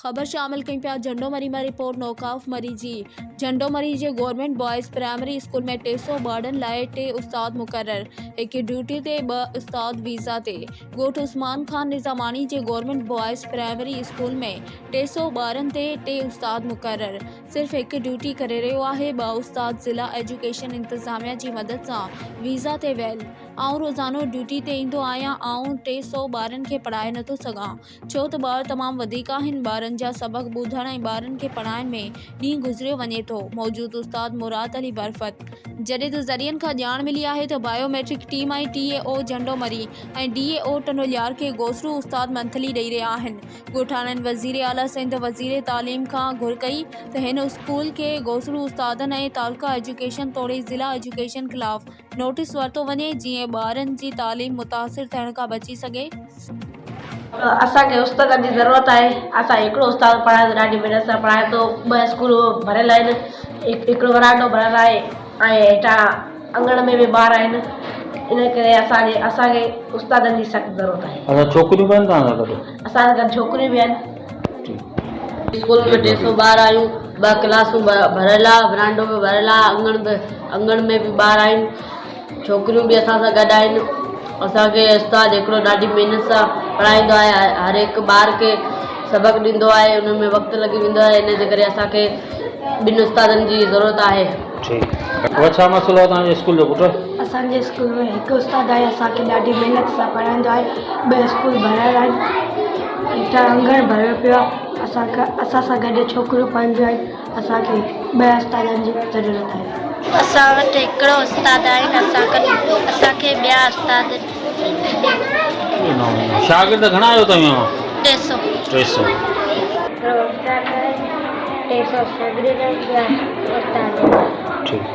खबर शामिल कई पिया झंडोमरी में रिपोर्ट नौकाफ मरी जी। झंडोमरी जे गवर्नमेंट बॉयज़ प्राइमरी स्कूल में 300 ॿारनि लाइ 3 उस्ताद मुक़रर, हिकु ड्यूटी ते 2 उस्ताद वीज़ा ते। ॻोठ उस्मान खान निज़ामानी जे गवर्नमेंट बॉयज़ प्राइमरी स्कूल में 300 ॿारनि ते 3 उस्ताद मुक़रर, सिर्फ़ हिकु ड्यूटी करे रहियो आहे। 2 उस्ताद ज़िला एजुकेशन इंतज़ामिया जी मदद सां वीज़ा ते वियल। आउं रोज़ानो ड्यूटी ते ईंदो आहियां। आउं 300 ॿारनि खे पढ़ाए नथो सघां, छो त ॿार तमामु वधीक आहिनि। ॿारनि जा सबक ॿुधण ऐं ॿारनि खे पढ़ाइण में ॾींहुं गुज़रियो वञे थो। मौजूद उस्ताद मुराद अली बरफ़त। जॾहिं त ज़रियनि खां ॼाण मिली आहे त बायोमेट्रिक टीम ऐं TAO झंडोमरी ऐं DAO टनोलियार खे गोसरू उस्ताद मंथली ॾेई रहिया आहिनि। ॻोठाणनि वज़ीर आला सिंध वज़ीर तालीम खां घुर कई त हिन स्कूल खे गोसरू उस्तादनि ऐं तालुका एजुकेशन तोड़े ज़िला एजुकेशन ख़िलाफ़ नोटिस वरितो वञे, जीअं ॿारनि जी तालीम मुतासिर थियण खां बची सघे। असांखे उस्तादनि जी ज़रूरत आहे। असां हिकिड़ो उस्ताद पढ़ाए थो, ॾाढी महिनत सां पढ़ाए थो। 2 स्कूल भरियल आहिनि, हिकिड़ो वरांडो भरियल आहे ऐं हेठां अंगण में बि ॿार आहिनि। इन करे असांखे उस्तादनि जी सख़्तु ज़रूरत आहे। अच्छा, छोकिरियूं बि आहिनि तव्हां सां गॾु? असां गॾु छोकिरियूं बि आहिनि। स्कूल में 300 ॿार आहियूं, 2 क्लासूं भरियल आहे, वरांडो बि भरियल आहे, अंगण में बि ॿार आहिनि, छोकिरियूं बि असां सां गॾु आहिनि। असांखे उस्ताद हिकिड़ो ॾाढी महिनत सां पढ़ाईंदो आहे, हर हिकु ॿार खे सबक ॾींदो आहे, उन में वक़्तु लॻी वेंदो आहे। इन जे करे असांखे 2 उस्तादनि जी ज़रूरत आहे। ठीकु। छा मसइलो आहे तव्हांजे स्कूल जो पुटु? असांजे स्कूल में हिकु उस्ताद आहे, असांखे ॾाढी महिनत सां पढ़ाईंदो आहे। 2 स्कूल भरियल आहिनि, हेठां अंगण भरियो पियो आहे। असां सां गॾु छोकिरियूं पढ़ंदियूं आहिनि। असांखे 2 उस्तादनि जी ज़रूरत आहे। असां वटि हिकिड़ो उस्ताद आहिनि, असांखे 2 उस्ताद। शागिर्द घणा आहियो तव्हां? 300। 300। हिकिड़ो उस्ताद आहे, 300 शागिर्द आहिनि, 2 उस्ताद। ठीकु।